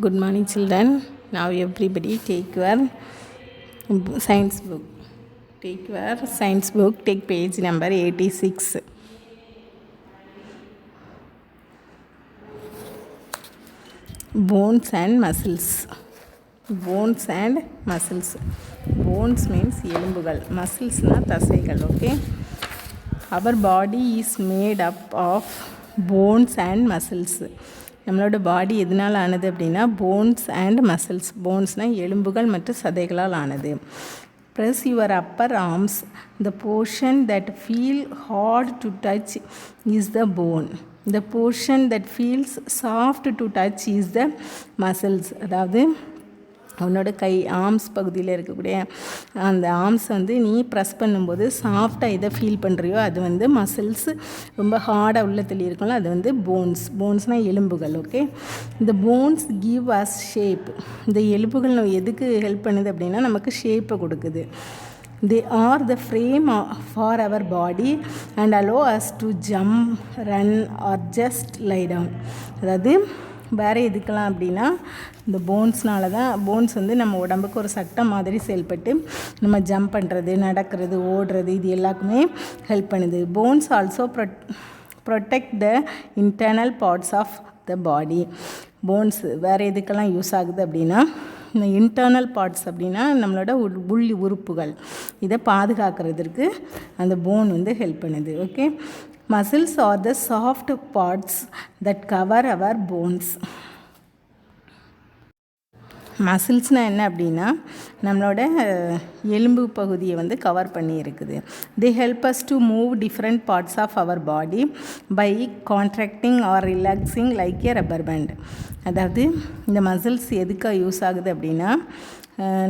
Good morning, children. Now everybody take your science book. Take your science book. Take page number 86. Bones and muscles. Bones and muscles. Bones means எலும்புகள். Musclesனா தசைகள். Okay. Our body is made up of bones and muscles. நம்மளோட பாடி எதனால் ஆனது அப்படின்னா bones and muscles. போன்ஸ்னால் எலும்புகள் மற்றும் சதைகளால் ஆனது. Press your upper arms. The portion that feel hard to touch is the bone. The portion that feels soft to touch is the muscles. அதாவது அவனோட கை ஆர்ம்ஸ் பகுதியில் இருக்கக்கூடிய அந்த ஆர்ம்ஸ் நீ ப்ரெஸ் பண்ணும்போது சாஃப்டாக எதை ஃபீல் பண்ணுறியோ அது மசில்ஸ். ரொம்ப ஹார்டாக உள்ளத்தில் இருக்கும்ல அது போன்ஸ்னால் எலும்புகள். ஓகே. இந்த போன்ஸ் கிவ் அஸ் ஷேப். இந்த எலும்புகள் எதுக்கு ஹெல்ப் பண்ணுது அப்படின்னா நமக்கு ஷேப்பை கொடுக்குது. They are the frame for our body and allow us to jump, run or just lie down. அதாவது வேறு எதுக்கலாம் அப்படின்னா இந்த போன்ஸ்னால தான் போன்ஸ் நம்ம உடம்புக்கு ஒரு சட்டம் மாதிரி செயல்பட்டு நம்ம ஜம்ப் பண்ணுறது, நடக்கிறது, ஓடுறது இது எல்லாருக்குமே ஹெல்ப் பண்ணுது. Bones also protect the internal parts of the body. Bones வேறு எதுக்கெல்லாம் யூஸ் ஆகுது அப்படின்னா இந்த இன்டர்னல் பார்ட்ஸ் அப்படின்னா நம்மளோட உள் உறுப்புகள் இதை பாதுகாக்கிறதுக்கு அந்த போன் ஹெல்ப் பண்ணுது. Okay. Muscles are the soft parts that cover our bones. மசில்ஸ்னால் என்ன அப்படின்னா நம்மளோட எலும்பு பகுதியை கவர் பண்ணி இருக்குது. They help us to move different parts of our body by contracting or relaxing like a rubber band. அதாவது இந்த மசில்ஸ் எதுக்காக யூஸ் ஆகுது அப்படின்னா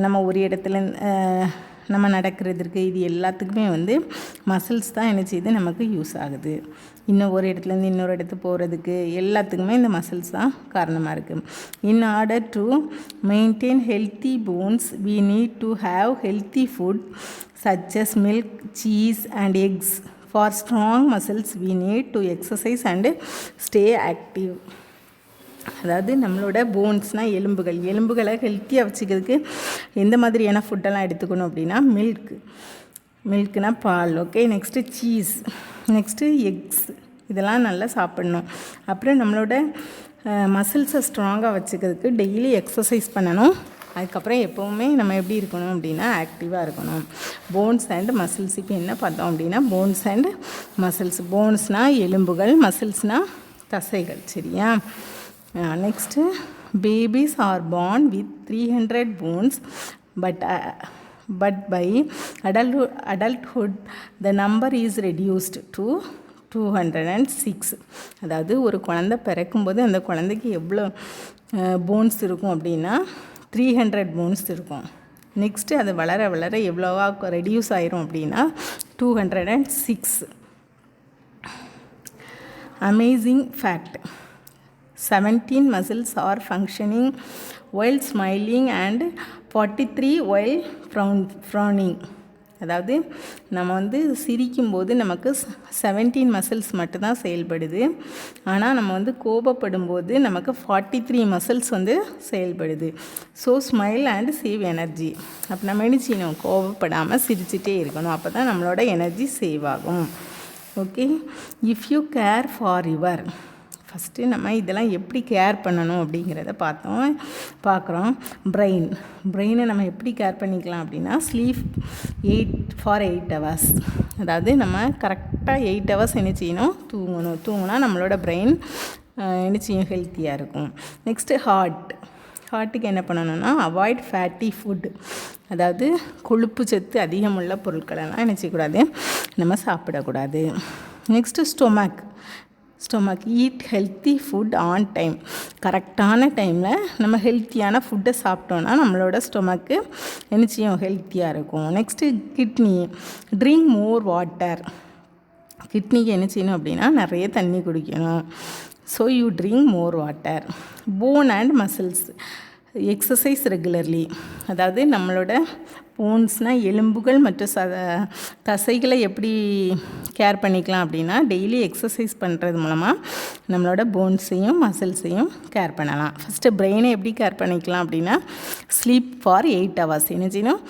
நம்ம ஒரு இடத்துல நம்ம நடக்கிறதுக்கு இது எல்லாத்துக்குமே மசில்ஸ் தான் என்ன செய்யுது நமக்கு யூஸ் ஆகுது. இன்னும் ஒரு இடத்துலேருந்து இன்னொரு இடத்துக்கு போகிறதுக்கு எல்லாத்துக்குமே இந்த மசில்ஸ் தான் காரணமாக இருக்குது. In order to maintain healthy bones we need to have healthy food such as milk, cheese and eggs. For strong muscles we need to exercise and stay active. அதாவது நம்மளோட போன்ஸ்னால் எலும்புகளை ஹெல்த்தியாக வச்சுக்கிறதுக்கு எந்த மாதிரியான ஃபுட்டெல்லாம் எடுத்துக்கணும் அப்படின்னா மில்க்னா பால். Okay. Next cheese, next eggs இதெல்லாம் நல்லா சாப்பிட்ணும். அப்புறம் நம்மளோட மசில்ஸை ஸ்ட்ராங்காக வச்சுக்கிறதுக்கு டெய்லி எக்ஸசைஸ் பண்ணணும். அதுக்கப்புறம் எப்போவுமே நம்ம எப்படி இருக்கணும் அப்படின்னா ஆக்டிவாக இருக்கணும். போன்ஸ் அண்ட் மசில்ஸ் இப்போ என்ன பார்த்தோம் அப்படின்னா போன்ஸ் அண்ட் மசில்ஸ். போன்ஸ்னால் எலும்புகள், மசில்ஸ்னால் தசைகள். சரியா? Next babies are born with 300 bones but by adulthood the number is reduced to 206. அதாவது ஒரு குழந்தை பிறக்கும்போது அந்த குழந்தைக்கு எவ்வளோ போன்ஸ் இருக்கும் அப்படின்னா 300 போன்ஸ் இருக்கும். நெக்ஸ்ட்டு அது வளர வளர எவ்வளோவா ரெடியூஸ் ஆயிரும் அப்படின்னா 206. Amazing fact. 17 muscles are functioning while smiling and 43 while frowning. அதாவது நம்ம சிரிக்கும்போது நமக்கு 17 மசில்ஸ் மட்டும்தான் செயல்படுது. ஆனால் நம்ம கோபப்படும்போது நமக்கு 43 மசில்ஸ் செயல்படுது. So smile and save energy. அப்போ நம்ம என்ன செய்யணும்? கோபப்படாமல் சிரிச்சிட்டே இருக்கணும். அப்போ தான் நம்மளோட எனர்ஜி சேவ் ஆகும். Okay. If you care for your first நம்ம இதெல்லாம் எப்படி கேர் பண்ணணும் அப்படிங்கிறத பார்க்குறோம். பிரெயினை நம்ம எப்படி கேர் பண்ணிக்கலாம் அப்படின்னா ஸ்லீப் 8 hours. அதாவது நம்ம கரெக்டாக 8 hours என்ன செய்யணும்? தூங்கினா நம்மளோட பிரெயின் என்ன செய்யும்? ஹெல்த்தியாக இருக்கும். நெக்ஸ்ட்டு ஹார்ட்டுக்கு என்ன பண்ணணும்னா அவாய்ட் ஃபேட்டி ஃபுட். அதாவது கொழுப்பு சத்து அதிகமுள்ள பொருட்களெல்லாம் என்ன செய்யக்கூடாது? நம்ம சாப்பிடக்கூடாது. Next stomach eat healthy food on time. கரெக்டான டைமில் நம்ம ஹெல்த்தியான ஃபுட்டை சாப்பிட்டோன்னா நம்மளோட ஸ்டொமக்கு என்ன செய்யும்? ஹெல்த்தியாக இருக்கும். Next kidney drink more water. கிட்னிக்கு என்ன செய்யணும் அப்படின்னா நிறைய தண்ணி குடிக்கணும். So you drink more water. Bone and muscles. Exercise regularly, அதாவது நம்மளோட போன்ஸ்னால் எலும்புகள் மற்றும் தசைகளை எப்படி கேர் பண்ணிக்கலாம் அப்படின்னா, டெய்லி எக்ஸசைஸ் பண்ணுறது மூலமாக நம்மளோட போன்ஸையும் மசில்ஸையும் கேர் பண்ணலாம். ஃபஸ்ட்டு பிரெயினை எப்படி கேர் பண்ணிக்கலாம் அப்படின்னா, ஸ்லீப் ஃபார் 8 hours, என்ன செய்யணும்,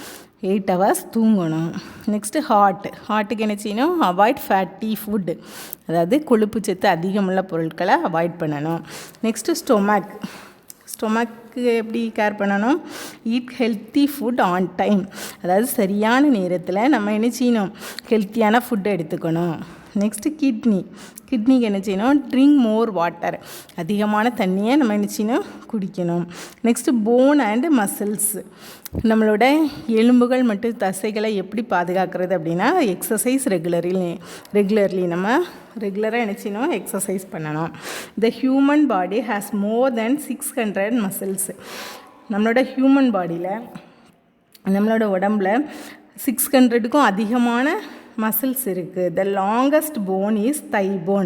8 hours தூங்கணும். நெக்ஸ்ட்டு ஹார்ட்டுக்கு என்ன செய்யணும், அவாய்ட் ஃபேட்டி ஃபுட்டு, அதாவது கொழுப்பு சத்து அதிகமுள்ள பொருட்களை அவாய்ட் பண்ணணும். நெக்ஸ்ட்டு ஸ்டொமக்கு எப்படி கேர் பண்ணணும், eat healthy food on time, அதாவது சரியான நேரத்தில் நம்ம என்ன செய்யணும், ஹெல்த்தியான ஃபுட்டு எடுத்துக்கணும். நெக்ஸ்ட்டு கிட்னிக்கு என்ன செய்யணும், ட்ரிங்க் மோர் வாட்டர், அதிகமான தண்ணியை நம்ம என்ன செய்யணும், குடிக்கணும். நெக்ஸ்ட்டு போன் அண்ட் மசில்ஸ், நம்மளோட எலும்புகள் மற்றும் தசைகளை எப்படி பாதுகாக்கிறது அப்படின்னா, எக்ஸசைஸ் ரெகுலர்லி நம்ம ரெகுலராக என்ன செய்யணும், எக்ஸசைஸ் பண்ணணும். The human body has more than 600 muscles, நம்மளோட ஹியூமன் பாடியில், நம்மளோட உடம்புல 600க்கும் அதிகமான மசில்ஸ் இருக்குது. The longest bone is thigh bone,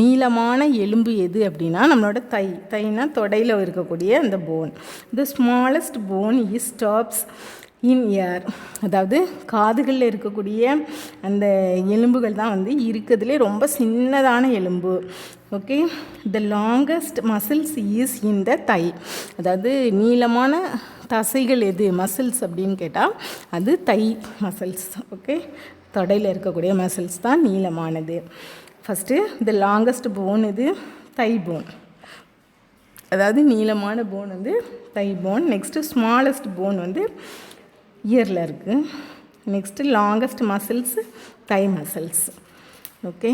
நீளமான எலும்பு எது அப்படின்னா நம்மளோட தைனா தொடையில் இருக்கக்கூடிய அந்த bone. The smallest bone is stapes in ear, அதாவது காதுகளில் இருக்கக்கூடிய அந்த எலும்புகள் தான் வந்து இருக்கிறதுலே ரொம்ப சின்னதான எலும்பு. Okay, the longest muscles is in the thigh, அதாவது நீளமான தசைகள் எது மசில்ஸ் அப்படின்னு கேட்டால் அது தை மசில்ஸ். ஓகே, தொடையில் இருக்கக்கூடிய மசில்ஸ் தான் நீளமானது. ஃபஸ்ட்டு த லாங்கஸ்ட் போன் இது தை போன், அதாவது நீளமான போன் வந்து தை போன். நெக்ஸ்ட்டு ஸ்மாலஸ்ட் போன் வந்து இயரில் இருக்குது. Next longest muscles Thai muscles. Okay,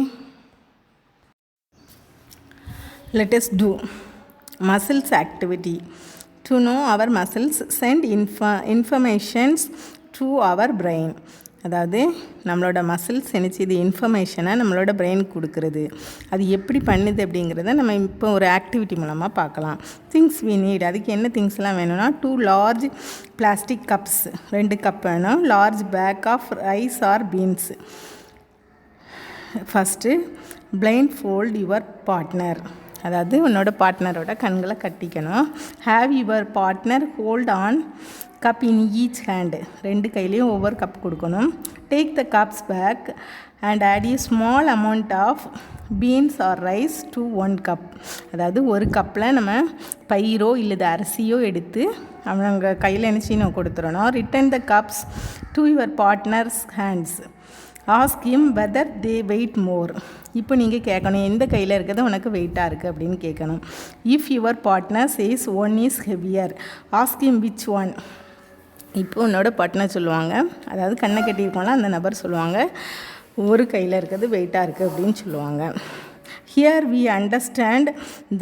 let us do muscles activity. To know our muscles send informations to our brain, அதாவது நம்மளோட மசில்ஸ் என்ன செய்யுது, இன்ஃபர்மேஷனை நம்மளோட பிரெயினுக்கு கொடுக்குறது. அது எப்படி பண்ணுது அப்படிங்கிறத நம்ம இப்போ ஒரு ஆக்டிவிட்டி மூலமாக பார்க்கலாம். திங்ஸ் வி நீட், அதுக்கு என்ன திங்ஸ்லாம் வேணும்னா, 2 large பிளாஸ்டிக் கப்ஸ், 2 கப் வேணும். Large bag of rice or beans. First blindfold your partner, அதாவது உன்னோட பார்ட்னரோட கண்களை கட்டிக்கணும். Have your partner hold on cup in each hand, 2 கையிலையும் ஒவ்வொரு கப் கொடுக்கணும். Take the cups back and add a small amount of beans or rice to 1 cup, அதாவது ஒரு கப்பில் நம்ம பயிரோ இல்லது அரிசியோ எடுத்து அவங்க கையில் என்ன செய்யணும், கொடுத்துடணும். Return the cups to your partner's hands. Ask him whether they weight more, இப்போ நீங்கள் கேட்கணும் எந்த கையில் இருக்கிறது உனக்கு வெயிட்டாக இருக்குது அப்படின்னு கேட்கணும். If your partner says one is heavier, ask him which one. இப்போ உன்னோட பார்ட்னர் சொல்லுவாங்க, அதாவது கண்ணை கட்டியிருக்கோம்ல அந்த நபர் சொல்லுவாங்க, ஒரு கையில் இருக்கிறது வெயிட்டாக இருக்குது அப்படின்னு சொல்லுவாங்க. Here we understand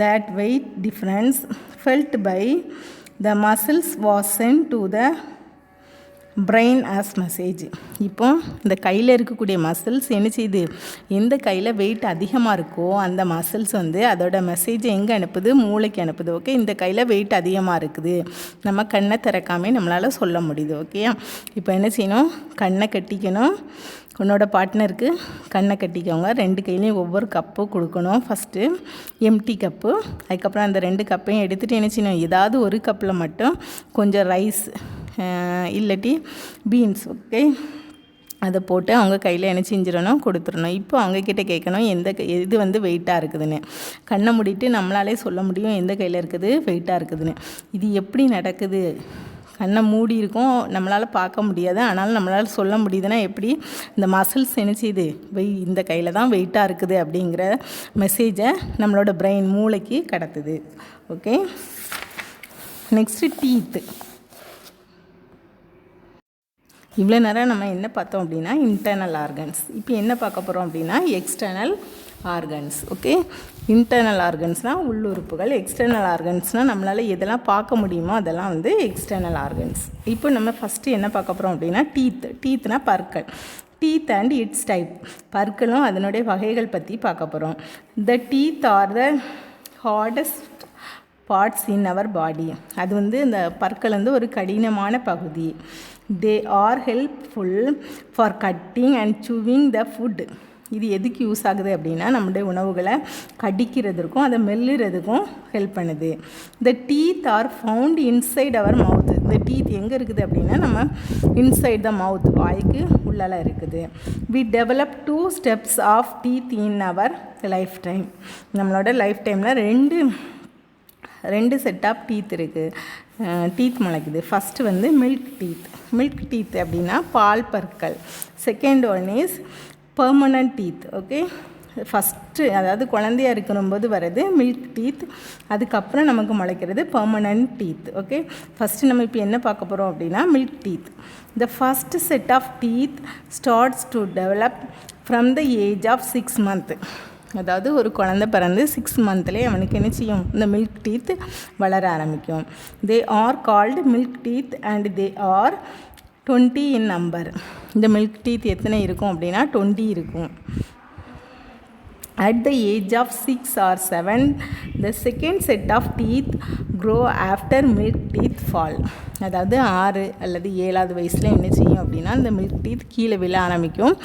that weight difference felt by the muscles was sent to the brain as message. இப்போ இந்த கையில் இருக்கக்கூடிய மசில்ஸ் என்ன செய்யுது, எந்த கையில் வெயிட் அதிகமாக இருக்கோ அந்த மசில்ஸ் வந்து அதோட மெசேஜை எங்கே அனுப்புது, மூளைக்கு அனுப்புது. ஓகே, இந்த கையில் வெயிட் அதிகமாக இருக்குது, நம்ம கண்ணை திறக்காமல் நம்மளால் சொல்ல முடியுது. ஓகே, இப்போ என்ன செய்யணும், கண்ணை கட்டிக்கணும். உன்னோட பார்ட்னருக்கு கண்ணை கட்டிக்கோங்க. 2 கையிலையும் ஒவ்வொரு கப்பு கொடுக்கணும். ஃபஸ்ட்டு எம்டி கப்பு, அதுக்கப்புறம் அந்த 2 கப்பையும் எடுத்துகிட்டு என்ன செய்யணும், ஏதாவது ஒரு கப்பில் மட்டும் கொஞ்சம் ரைஸ் இல்லாட்டி பீன்ஸ், ஓகே, அதை போட்டு அவங்க கையில் என்ன செஞ்சிடணும், கொடுத்துடணும். இப்போ அவங்கக்கிட்ட கேட்கணும் எது வந்து வெயிட்டாக இருக்குதுன்னு. கண்ணை மூடிட்டு நம்மளாலே சொல்ல முடியும் எந்த கையில் இருக்குது வெயிட்டாக இருக்குதுன்னு. இது எப்படி நடக்குது, கண்ணை மூடி இருக்கும், நம்மளால் பார்க்க முடியாது, ஆனாலும் நம்மளால் சொல்ல முடியுதுன்னா எப்படி, இந்த மசில்ஸ் என்ன செய்யுது, இந்த கையில் தான் வெயிட்டாக இருக்குது அப்படிங்கிற மெசேஜை நம்மளோட பிரெயின் மூளைக்கு கடத்துது. Okay, next teeth. இவ்வளோ நேரம் நம்ம என்ன பார்த்தோம் அப்படின்னா இன்டர்னல் ஆர்கன்ஸ். இப்போ என்ன பார்க்க போகிறோம் அப்படின்னா எக்ஸ்டர்னல் ஆர்கன்ஸ். ஓகே, இன்டர்னல் ஆர்கன்ஸ்னால் உள்ளுறுப்புகள், எக்ஸ்டர்னல் ஆர்கன்ஸ்னால் நம்மளால் எதெல்லாம் பார்க்க முடியுமோ அதெல்லாம் வந்து எக்ஸ்டர்னல் ஆர்கன்ஸ். இப்போ நம்ம ஃபஸ்ட்டு என்ன பார்க்க போகிறோம் அப்படின்னா டீத்னா பற்கள். டீத் அண்ட் இட்ஸ் டைப், பற்களும் அதனுடைய வகைகள் பற்றி பார்க்க போகிறோம். The teeth are the hardest parts in our body, அது வந்து இந்த பற்கள் வந்து ஒரு கடினமான பகுதி. They are helpful for cutting and chewing the food, இது எதுக்கு யூஸ் ஆகுது அப்படின்னா நம்முடைய உணவுகளை கடிக்கிறதுக்கும் அதை மெல்லுறதுக்கும் ஹெல்ப் பண்ணுது. இந்த teeth are found inside our mouth. இந்த டீத் எங்கே இருக்குது அப்படின்னா நம்ம இன்சைட் த மவுத், வாய்க்கு உள்ளால இருக்குது. We develop 2 steps of teeth in our life time. நம்மளோட லைஃப் டைமில் ரெண்டு செட் ஆஃப் டீத் இருக்குது, டீத் முளைக்குது. ஃபஸ்ட்டு வந்து மில்க் டீத் அப்படின்னா பால் பற்கள். Second one is permanent teeth. Okay, first அதாவது குழந்தையாக இருக்கும்போது வர்றது மில்க் டீத், அதுக்கப்புறம் நமக்கு முளைக்கிறது பெர்மனன்ட் டீத். ஓகே, ஃபஸ்ட்டு நம்ம இப்போ என்ன பார்க்க போகிறோம் அப்படின்னா milk teeth. The first set of teeth starts to develop from the age of 6 months. அதாவது ஒரு குழந்தை பிறந்து 6 monthsலேயே அவனுக்கு என்ன செய்யும், இந்த மில்க் டீத் வளர ஆரம்பிக்கும். They are called milk teeth and they are 20 in number. இந்த மில்க் டீத் எத்தனை இருக்கும் அப்படின்னா 20 இருக்கும். At the age of 6 or 7, the second set of teeth grow after milk teeth fall. அதாவது 6 அல்லது 7வது வயசில் என்ன செய்யும் அப்படின்னா இந்த மில்க் டீத் கீழே விழ ஆரம்பிக்கும்.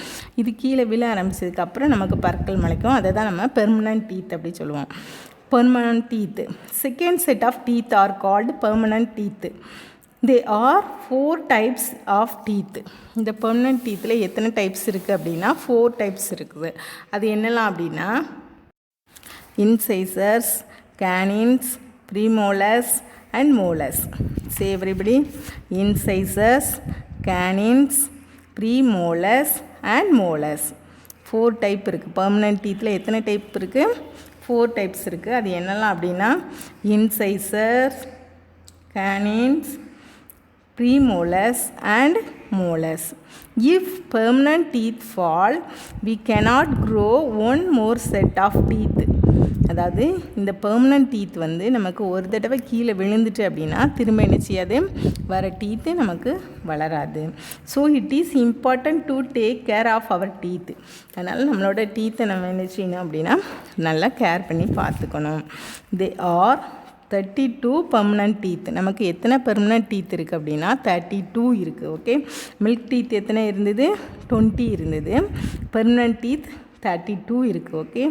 இது கீழே விழ ஆரம்பித்ததுக்கப்புறம் நமக்கு பற்கள் முளைக்கும். அதை தான் நம்ம பெர்மனன்ட் டீத் அப்படி சொல்லுவோம். Permanent teeth. Second set of teeth are called permanent teeth. There are 4 types of teeth. இந்த பெர்மனன்ட் டீத்தில் எத்தனை டைப்ஸ் இருக்குது அப்படின்னா 4 types இருக்குது. அது என்னெல்லாம் அப்படின்னா incisors, canines, premolars and molars. Say everybody, incisors, canines, premolars and molars. 4 type இருக்குது. பெர்மனன்ட் டீத்தில் எத்தனை டைப் இருக்குது? 4 types இருக்குது. அது என்னெல்லாம் அப்படின்னா incisors, canines, premolars and molars. If permanent teeth fall, we cannot grow one more set of teeth. அதாவது இந்த பெர்மனன்ட் டீத் வந்து நமக்கு ஒரு தடவை கீழே விழுந்துட்டு அப்படின்னா திரும்ப என்ன செய்யாது, வர டீத்து நமக்கு வளராது. So it is important to take care of our teeth. அதனால் நம்மளோட டீத்தை நம்ம என்ன செய்யணும் அப்படின்னா நல்லா கேர் பண்ணி பார்த்துக்கணும். They are 32 permanent teeth. நமக்கு எத்தனை பெர்மனன்ட் டீத் இருக்குது அப்படின்னா 32 இருக்குது. ஓகே, மில்க் டீத் எத்தனை இருந்தது? 20 இருந்தது. பெர்மனன்ட் டீத் 32 இருக்குது. ஓகே,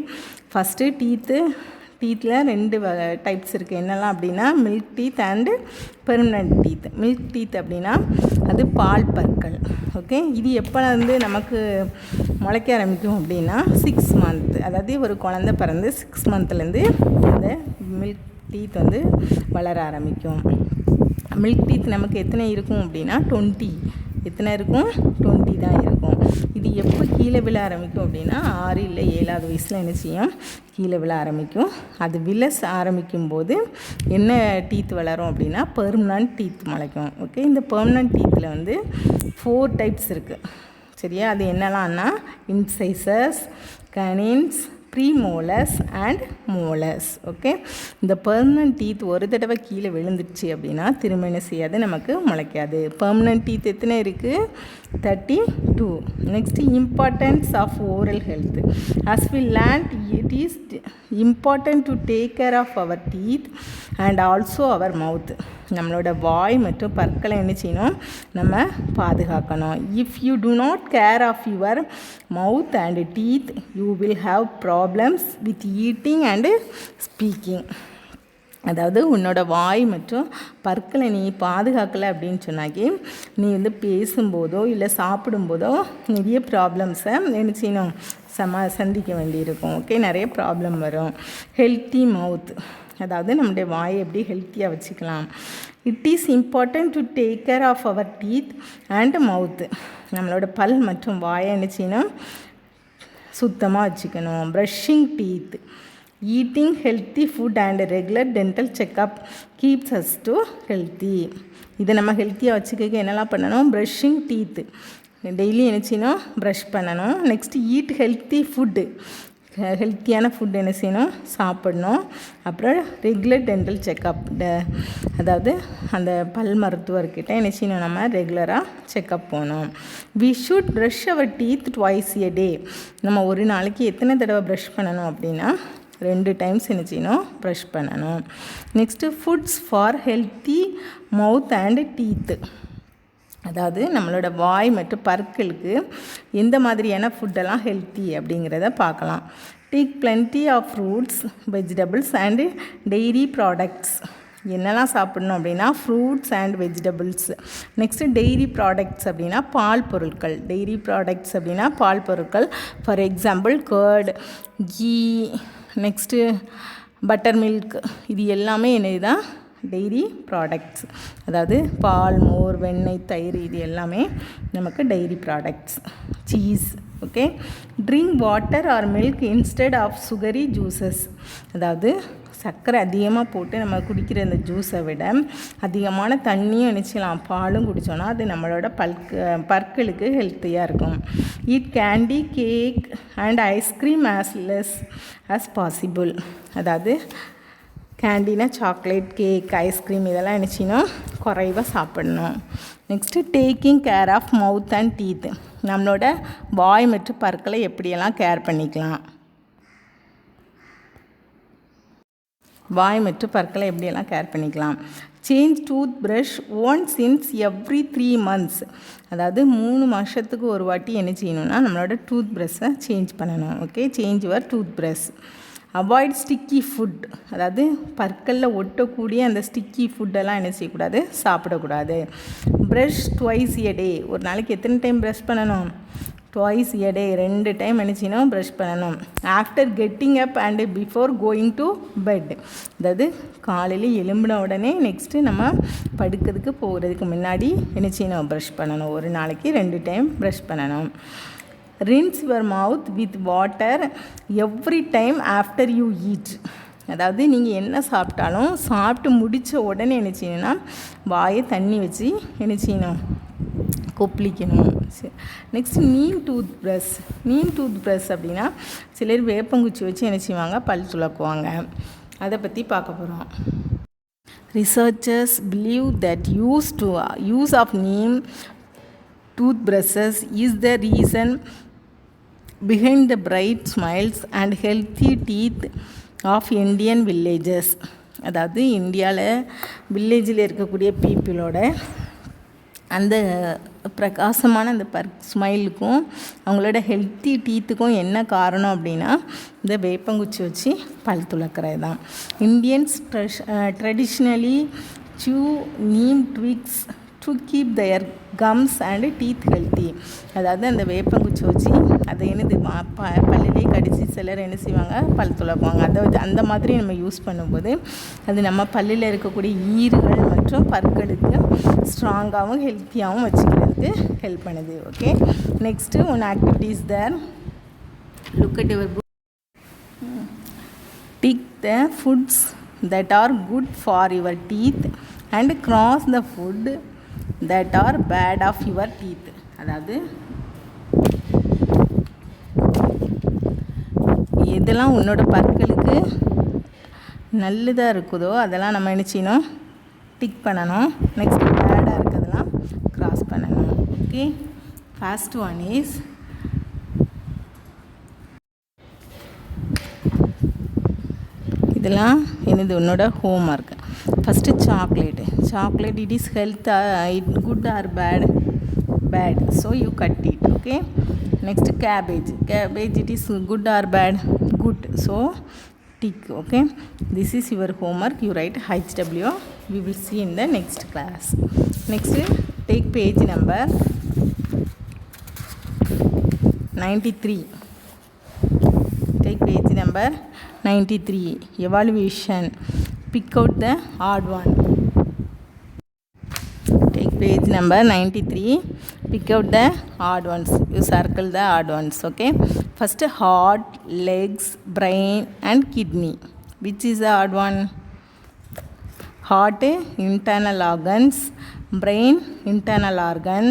ஃபஸ்ட்டு டீத்தில் 2 டைப்ஸ் இருக்குது. என்னெல்லாம் அப்படின்னா milk teeth and permanent teeth. Milk teeth அப்படின்னா அது பால் பற்கள். ஓகே, இது எப்போ வந்து நமக்கு முளைக்க ஆரம்பிக்கும் அப்படின்னா 6 months. அதாவது ஒரு குழந்தை பிறந்து 6 monthsலேருந்து அந்த மில்க் டீத் வந்து வளர ஆரம்பிக்கும். மில்க் டீத் நமக்கு எத்தனை இருக்கும் அப்படின்னா 20. எத்தனை இருக்கும்? 20 தான் இருக்கும். இது எப்போ கீழே விழ ஆரம்பிக்கும் அப்படின்னா 6 இல்லை 7வது வயசில் என்ன செய்யும், கீழே விழ ஆரம்பிக்கும். அது விழ ஆரம்பிக்கும் போது என்ன டீத் வளரும் அப்படின்னா பெர்மனன்ட் டீத் முளைக்கும். ஓகே, இந்த பெர்மனன்ட் டீத்தில் வந்து 4 டைப்ஸ் இருக்குது. சரியா? அது என்னெல்லாம்னா இன்சைசர்ஸ், canines, premolars and molars. Okay, இந்த பெர்மனன்ட் டீத் ஒரு தடவை கீழே விழுந்துச்சு அப்படின்னா திரும்ப என்ன செய்யாது, நமக்கு முளைக்காது. பெர்மனன்ட் டீத் எத்தனை இருக்குது? 32. Next importance of oral health. As we learned it is important to take care of our teeth and also our mouth. நம்மளோட வாய் மற்றும் பற்களை என்ன செய்யணும், நம்ம பாதுகாக்கணும். If you do not care of your mouth and teeth you will have problems with eating and speaking. அதாவது உன்னோட வாய் மற்றும் பற்களை நீ பாதுகாக்கலை அப்படின்னு சொன்னாக்கி நீ வந்து பேசும்போதோ இல்லை சாப்பிடும்போதோ நிறைய ப்ராப்ளம்ஸை என்ன செய்யணும், சந்திக்க வேண்டியிருக்கும். ஓகே, நிறைய ப்ராப்ளம் வரும். ஹெல்த்தி மவுத், அதாவது நம்முடைய வாயை எப்படி ஹெல்த்தியாக வச்சுக்கலாம். It is important to take care of our teeth and mouth. நம்மளோட பல் மற்றும் வாயை என்ன செய்யணும், சுத்தமாக வச்சுக்கணும். Brushing teeth, eating healthy food and regular dental checkup keeps us to healthy. இதை நம்ம ஹெல்த்தியாக வச்சுக்க என்னெல்லாம் பண்ணணும், ப்ரஷ்ஷிங் டீத்து டெய்லி என்ன செய்யணும், ப்ரஷ் பண்ணணும். நெக்ஸ்ட்டு ஈட் ஹெல்த்தி ஃபுட்டு, ஹெல்த்தியான ஃபுட் என்ன செய்யணும், சாப்பிடணும். அப்புறம் ரெகுலர் டென்டல் செக்கப், அதாவது அந்த பல் மருத்துவர்கிட்ட என்ன செய்யணும், நம்ம ரெகுலராக செக்கப் போகணும். We should brush our teeth twice a day. நம்ம ஒரு நாளைக்கு எத்தனை தடவை ப்ரஷ் பண்ணணும் அப்படின்னா 2 டைம்ஸ் என்ன செய்யணும், ப்ரஷ் பண்ணணும். Next foods for healthy mouth and teeth. அதாவது நம்மளோட வாய் மற்றும் பற்களுக்கு எந்த மாதிரியான ஃபுட்டெல்லாம் ஹெல்த்தி அப்படிங்கிறத பார்க்கலாம். Take plenty of fruits, vegetables and dairy products. என்னெல்லாம் சாப்பிட்ணும் அப்படின்னா fruits and vegetables. Next dairy products அப்படின்னா பால் பொருட்கள். டெய்ரி ப்ராடக்ட்ஸ் அப்படின்னா பால் பொருட்கள். For example curd, ghee, next butter milk, இது எல்லாமே என்னது தான் டெய்ரி ப்ராடக்ட்ஸ். அதாவது பால், மோர், வெண்ணெய், தயிர், இது எல்லாமே நமக்கு dairy products. Cheese. Okay. Drink water or milk instead of sugary juices. அதாவது சர்க்கரை அதிகமாக போட்டு நம்ம குடிக்கிற இந்த ஜூஸை விட அதிகமான தண்ணியும் நினச்சிக்கலாம், பாலும் குடித்தோன்னா அது நம்மளோட பற்களுக்கு ஹெல்த்தியாக இருக்கும். Eat candy, cake and ice cream as less as possible. அதாவது கேண்டினா சாக்லேட், கேக், ஐஸ்கிரீம் இதெல்லாம் நினச்சின்னா குறைவாக சாப்பிடணும். Next taking care of mouth and teeth. நம்மளோட வாய் மற்றும் பற்களை எப்படியெல்லாம் கேர் பண்ணிக்கலாம், வாய் மற்றும் பற்களை எப்படியெல்லாம் கேர் பண்ணிக்கலாம். Change tooth brush once in every 3 months. அதாவது 3 மாதத்துக்கு ஒரு வாட்டி என்ன செய்யணும்னா நம்மளோட டூத் ப்ரஷ்ஷை சேஞ்ச் பண்ணணும். Okay. Change your tooth brush. Avoid sticky food. அதாவது பற்களில் ஒட்டக்கூடிய அந்த ஸ்டிக்கி ஃபுட்டெல்லாம் என்ன செய்யக்கூடாது, சாப்பிடக்கூடாது. Brush twice a day. ஒரு நாளைக்கு எத்தனை டைம் ப்ரஷ் பண்ணணும், ட்வைஸ் எ டே, 2 டைம் என்ன செய்யணும், ப்ரஷ் பண்ணணும். After getting up and before going to bed. அதாவது காலையில் எழும்பின உடனே நெக்ஸ்ட்டு நம்ம படுக்கிறதுக்கு போகிறதுக்கு முன்னாடி என்ன செய்யணும், ப்ரஷ் பண்ணணும். ஒரு நாளைக்கு 2 டைம் ப்ரஷ் பண்ணணும். rinse your mouth with water every time after you eat. அதாவது நீங்கள் என்ன சாப்பிட்டாலும் சாப்பிட்டு முடித்த உடனே என்ன செய்யணும்னா வாயை தண்ணி வச்சு என்ன செய்யணும், கொப்பளிக்கணும். Next neem tooth brush. Neem tooth brush அப்படின்னா சிலர் வேப்பங்குச்சி வச்சு என்ன செய்வாங்க, பல் துலக்குவாங்க. அதை பற்றி பார்க்க போகிறோம். Researchers believe that use of neem toothbrushes is the reason behind the bright smiles and healthy teeth of Indian villages. அதாவது இந்தியாவில் வில்லேஜில் இருக்கக்கூடிய பீப்புளோட அந்த பிரகாசமான அந்த ஸ்மைலுக்கும் அவங்களோட ஹெல்த்தி டீத்துக்கும் என்ன காரணம் அப்படின்னா இந்த வேப்பங்குச்சி வச்சு பல் துலக்கிறது தான். Indians traditionally chew neem twigs to keep their gums and teeth healthy. அதாவது அந்த வேப்பங்குச்சி வச்சு அதை என்னது பல்லிலே கடிச்சு சிலர் என்ன செய்வாங்க, பல் துலக்குவாங்க. அந்த மாதிரி நம்ம யூஸ் பண்ணும்போது அது நம்ம பல்லில் இருக்கக்கூடிய ஈறுகள் மற்றும் பற்களுக்கு ஸ்ட்ராங்காகவும் ஹெல்த்தியாகவும் வச்சுக்கிறதுக்கு ஹெல்ப் பண்ணுது. Okay. Next one activities there. Look at your book. Tick the foods that are good for your teeth and cross the food that are bad of your teeth. அதாவது எதெல்லாம் உன்னோட பற்களுக்கு நல்லதாக இருக்குதோ அதெல்லாம் நம்ம என்ன செய்யணும், டிக் பண்ணணும். நெக்ஸ்ட் பேடாக இருக்கிறதெல்லாம் கிராஸ் பண்ணணும். ஓகே. ஃபர்ஸ்ட் ஒன் இஸ் இதெல்லாம் என்னது உன்னோட home work. First chocolate it is health, it good or bad, so you cut it. Okay. Next cabbage it is good or bad, good, so tick. Okay. This is your home work. You write HW. we will see in the next class. Next, take page number 93. Take page number 93. Evaluation. Pick out the odd one. Take page number 93. Pick out the odd ones. You circle the odd ones. Okay. First, heart, legs, brain and kidney. Which is the odd one? Heart, internal organs. Brain, internal organ.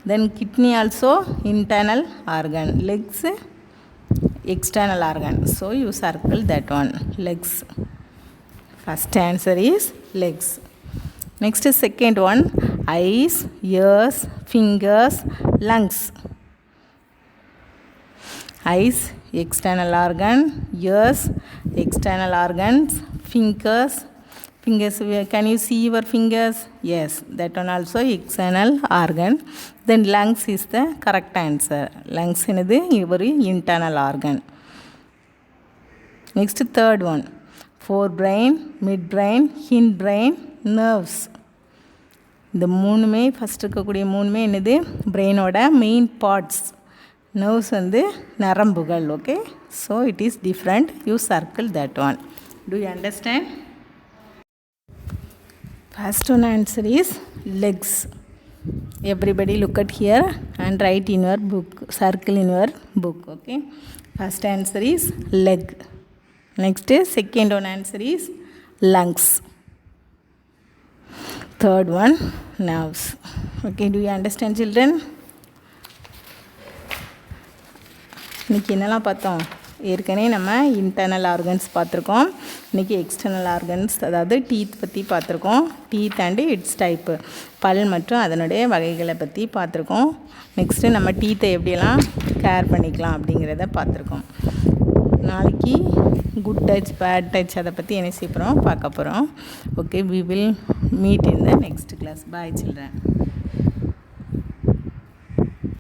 Then kidney also internal organ. Legs, external organ. So you circle that one, legs. First answer is legs. Next, second one, eyes, ears, fingers, lungs. Eyes, external organ. Ears, external organs. Fingers, fingers, can you see your fingers? Yes, that one also external organ. Then lungs is the correct answer. Lungs is ஒரு internal organ. Next third one, forebrain, midbrain, hindbrain, nerves. இந்த மூணுமே first இருக்கக்கூடிய மூணுமே என்னது பிரெயினோட main parts. Nerves வந்து நரம்புகள். Okay, so it is different. You circle that one. To you understand? First one answer is legs. Everybody look at here and write in your book, circle in your book. Okay, first answer is leg. Next is second one answer is lungs. Third one nerves. Okay, do you understand children? இன்னைக்கு என்னெல்லாம் பார்த்தோம்? ஏற்கனவே நம்ம internal organs பார்த்துருக்கோம். இன்றைக்கி external organs, அதாவது teeth பற்றி பார்த்துருக்கோம். டீத் அண்டு இட்ஸ் டைப்பு, பல் மற்றும் அதனுடைய வகைகளை பற்றி பார்த்துருக்கோம். நெக்ஸ்ட்டு நம்ம டீத்தை எப்படியெல்லாம் கேர் பண்ணிக்கலாம் அப்படிங்கிறத பார்த்துருக்கோம். நாளைக்கு குட் டச், பேட் டச் அதை பற்றி என்ன செய்ய போகிறோம், பார்க்க போகிறோம். Okay, we will meet in the next class. Bye children.